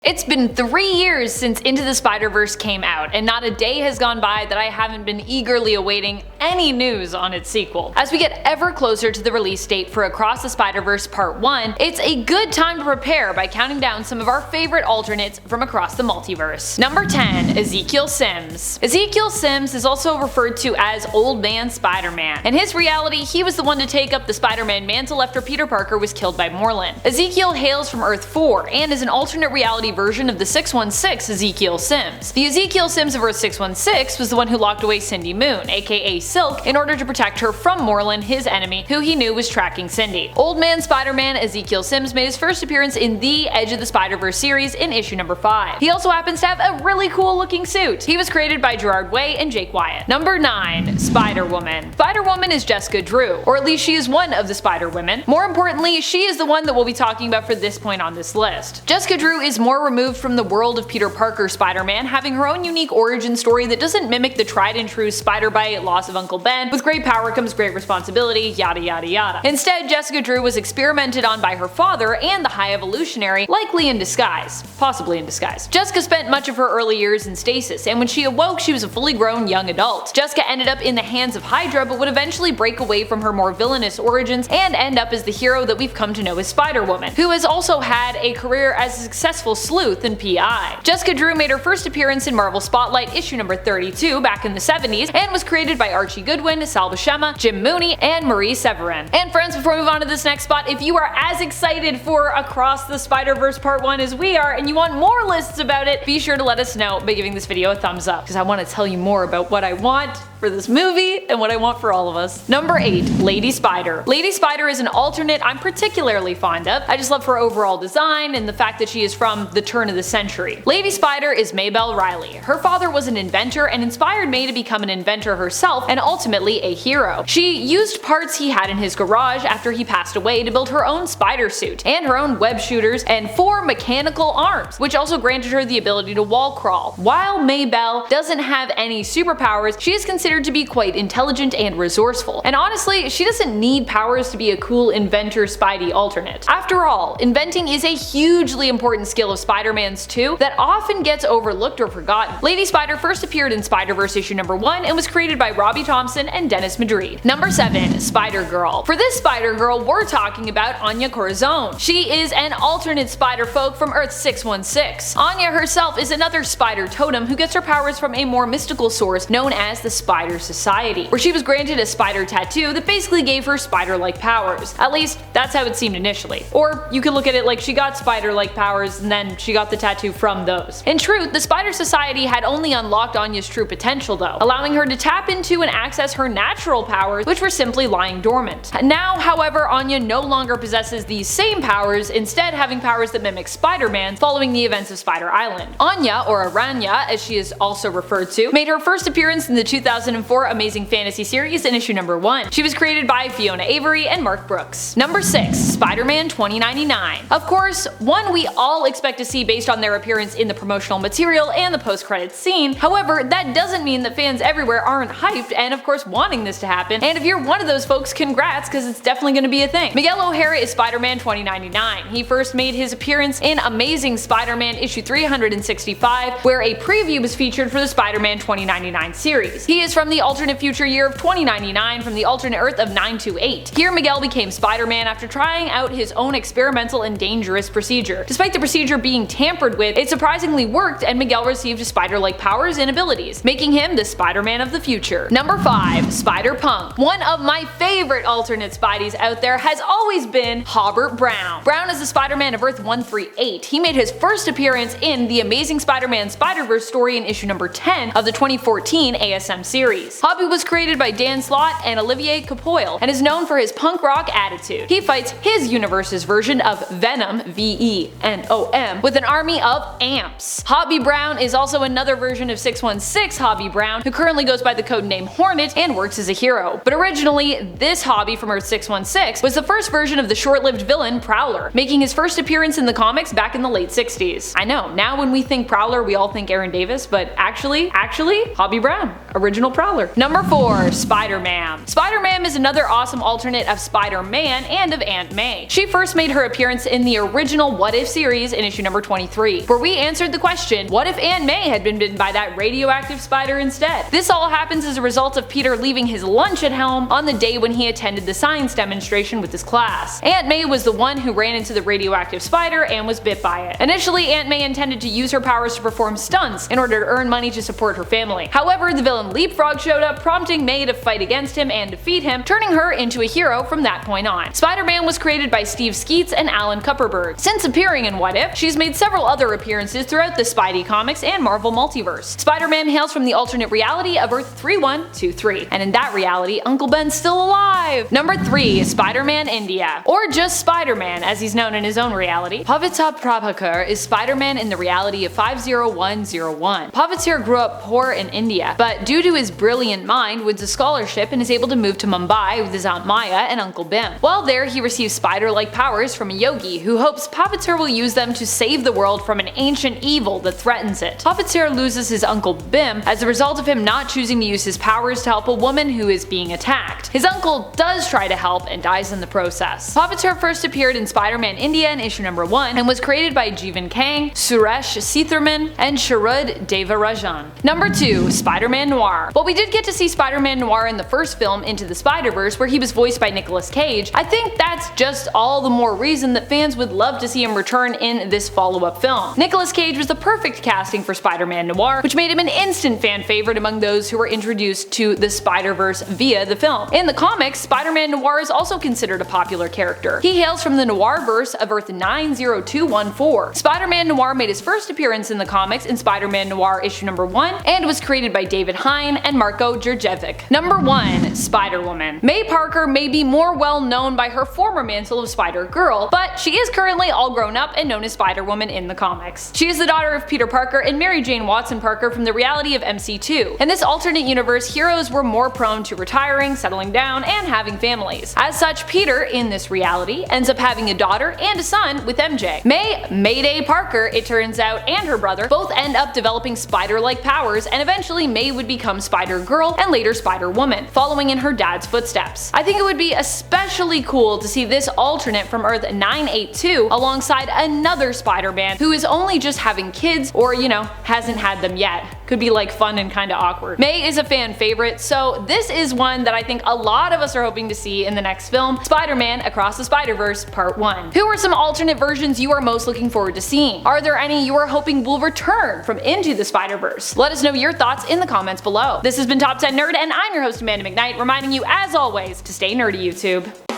It's been 3 years since Into the Spider-Verse came out, and not a day has gone by that I haven't been eagerly awaiting any news on its sequel. As we get ever closer to the release date for Across the Spider-Verse Part 1, it's a good time to prepare by counting down some of our favorite alternates from across the multiverse. Number 10. Ezekial Sims. Ezekial Sims is also referred to as Old Man Spider-Man. In his reality, he was the one to take up the Spider-Man mantle after Peter Parker was killed by Morlun. Ezekiel hails from Earth 4 and is an alternate reality version of the 616 Ezekial Sims. The Ezekial Sims of Earth 616 was the one who locked away Cindy Moon, aka Silk, in order to protect her from Morlun, his enemy, who he knew was tracking Cindy. Old Man Spider-Man Ezekial Sims made his first appearance in the Edge of the Spider-Verse series in issue number 5. He also happens to have a really cool looking suit. He was created by Gerard Way and Jake Wyatt. Number 9. Spider-Woman. Spider-Woman is Jessica Drew, or at least she is one of the Spider-Women. More importantly, she is the one that we'll be talking about for this point on this list. Jessica Drew is more removed from the world of Peter Parker Spider-Man, having her own unique origin story that doesn't mimic the tried and true spider-bite, loss of Uncle Ben, with great power comes great responsibility, yada yada yada. Instead, Jessica Drew was experimented on by her father and the High Evolutionary, likely in disguise. Possibly in disguise. Jessica spent much of her early years in stasis, and when she awoke she was a fully grown young adult. Jessica ended up in the hands of Hydra, but would eventually break away from her more villainous origins and end up as the hero that we've come to know as Spider-Woman, who has also had a career as a successful sleuth and PI. Jessica Drew made her first appearance in Marvel Spotlight issue number 32 back in the 70s and was created by Archie Goodwin, Sal Buscema, Jim Mooney, and Marie Severin. And friends, before we move on to this next spot, if you are as excited for Across the Spider-Verse Part 1 as we are and you want more lists about it, be sure to let us know by giving this video a thumbs up, because I want to tell you more about what I want for this movie and what I want for all of us. Number 8. Lady Spider. Lady Spider is an alternate I'm particularly fond of. I just love her overall design and the fact that she is from the turn of the century. Lady Spider is Maybelle Riley. Her father was an inventor and inspired May to become an inventor herself and ultimately a hero. She used parts he had in his garage after he passed away to build her own spider suit and her own web shooters and 4 mechanical arms, which also granted her the ability to wall crawl. While Maybelle doesn't have any superpowers, she is considered to be quite intelligent and resourceful. And honestly, she doesn't need powers to be a cool inventor Spidey alternate. After all, inventing is a hugely important skill of Spider-Man's too that often gets overlooked or forgotten. Lady Spider first appeared in Spider-Verse issue number 1 and was created by Robbie Thompson and Dennis Madrid. Number 7. Spider-Girl. For this Spider-Girl, we're talking about Anya Corazon. She is an alternate Spider-Folk from Earth 616. Anya herself is another Spider Totem who gets her powers from a more mystical source known as the Spider Society, where she was granted a spider tattoo that basically gave her spider-like powers. At least, that's how it seemed initially. Or you could look at it like she got spider-like powers and then she got the tattoo from those. In truth, the Spider Society had only unlocked Anya's true potential though, allowing her to tap into and access her natural powers, which were simply lying dormant. Now, however, Anya no longer possesses these same powers, instead having powers that mimic Spider-Man following the events of Spider Island. Anya, or Aranya as she is also referred to, made her first appearance in the 2004 Amazing Fantasy series in issue number 1. She was created by Fiona Avery and Mark Brooks. Number 6. Spider-Man 2099. Of course, one we all expect to see based on their appearance in the promotional material and the post-credits scene. However, that doesn't mean that fans everywhere aren't hyped and of course wanting this to happen, and if you're one of those folks, congrats, because it's definitely going to be a thing. Miguel O'Hara is Spider-Man 2099. He first made his appearance in Amazing Spider-Man issue 365, where a preview was featured for the Spider-Man 2099 series. He is from the alternate future year of 2099 from the alternate Earth of 928. Here Miguel became Spider-Man after trying out his own experimental and dangerous procedure. Despite the procedure being tampered with, it surprisingly worked and Miguel received spider-like powers and abilities, making him the Spider-Man of the future. Number 5. Spider-Punk. One of my favorite alternate Spideys out there has always been Hobart Brown. Brown is the Spider-Man of Earth 138. He made his first appearance in the Amazing Spider-Man Spider-Verse story in issue number 10 of the 2014 ASM series. Hobby was created by Dan Slott and Olivier Capoil and is known for his punk rock attitude. He fights his universe's version of Venom, V-E-N-O-M, with an army of amps. Hobby Brown is also another version of 616 Hobby Brown, who currently goes by the codename Hornet and works as a hero. But originally, this Hobby from Earth 616 was the first version of the short-lived villain Prowler, making his first appearance in the comics back in the late 60s. I know, now when we think Prowler we all think Aaron Davis, but actually, Hobby Brown, original nocturnal prowler. Number 4. Spider-Man. Spider-Man is another awesome alternate of Spider-Man and of Aunt May. She first made her appearance in the original What If series in issue number 23, where we answered the question, what if Aunt May had been bitten by that radioactive spider instead? This all happens as a result of Peter leaving his lunch at home on the day when he attended the science demonstration with his class. Aunt May was the one who ran into the radioactive spider and was bit by it. Initially, Aunt May intended to use her powers to perform stunts in order to earn money to support her family. However, the villain Leapfrog showed up, prompting May to fight against him and defeat him, turning her into a hero from that point on. Spider-Man was created by Steve Skeets and Alan Kupperberg. Since appearing in What If, she's made several other appearances throughout the Spidey comics and Marvel multiverse. Spider-Man hails from the alternate reality of Earth 3123, and in that reality, Uncle Ben's still alive! Number 3. Spider-Man India. Or just Spider-Man, as he's known in his own reality. Pavitra Prabhakar is Spider-Man in the reality of 50101. Pavitra grew up poor in India, but due to his brilliant mind, wins a scholarship and is able to move to Mumbai with his Aunt Maya and Uncle Bim. While there, he receives spider-like powers from a yogi who hopes Pavitra will use them to save the world from an ancient evil that threatens it. Pavitra loses his Uncle Bim as a result of him not choosing to use his powers to help a woman who is being attacked. His uncle does try to help and dies in the process. Pavitra first appeared in Spider-Man India in issue number 1 and was created by Jeevan Kang, Suresh Sitharman, and Sharad Devarajan. Number 2. Spider-Man Noir. While we did get to see Spider-Man Noir in the first film Into the Spider-Verse, where he was voiced by Nicolas Cage, I think that's just all the more reason that fans would love to see him return in this follow-up film. Nicolas Cage was the perfect casting for Spider-Man Noir, which made him an instant fan favorite among those who were introduced to the Spider-Verse via the film. In the comics, Spider-Man Noir is also considered a popular character. He hails from the Noir-verse of Earth 90214. Spider-Man Noir made his first appearance in the comics in Spider-Man Noir issue number 1 and was created by David Hine and Marko Djurjevic. Number 1. Spider-Woman. May Parker may be more well known by her former mantle of Spider-Girl, but she is currently all grown up and known as Spider-Woman in the comics. She is the daughter of Peter Parker and Mary Jane Watson Parker from the reality of MC2. In this alternate universe, heroes were more prone to retiring, settling down, and having families. As such, Peter, in this reality, ends up having a daughter and a son with MJ. May Mayday Parker, it turns out, and her brother both end up developing spider-like powers, and eventually May would become Spider-Girl and later Spider-Woman, following in her dad's footsteps. I think it would be especially cool to see this alternate from Earth 982 alongside another Spider-Man who is only just having kids or, you know, hasn't had them yet. Could be like fun and kinda awkward. May is a fan favorite, so this is one that I think a lot of us are hoping to see in the next film, Spider-Man Across the Spider-Verse Part 1. Who are some alternate versions you are most looking forward to seeing? Are there any you are hoping will return from Into the Spider-Verse? Let us know your thoughts in the comments below. This has been Top 10 Nerd, and I'm your host Amanda McKnight, reminding you as always to stay nerdy, YouTube.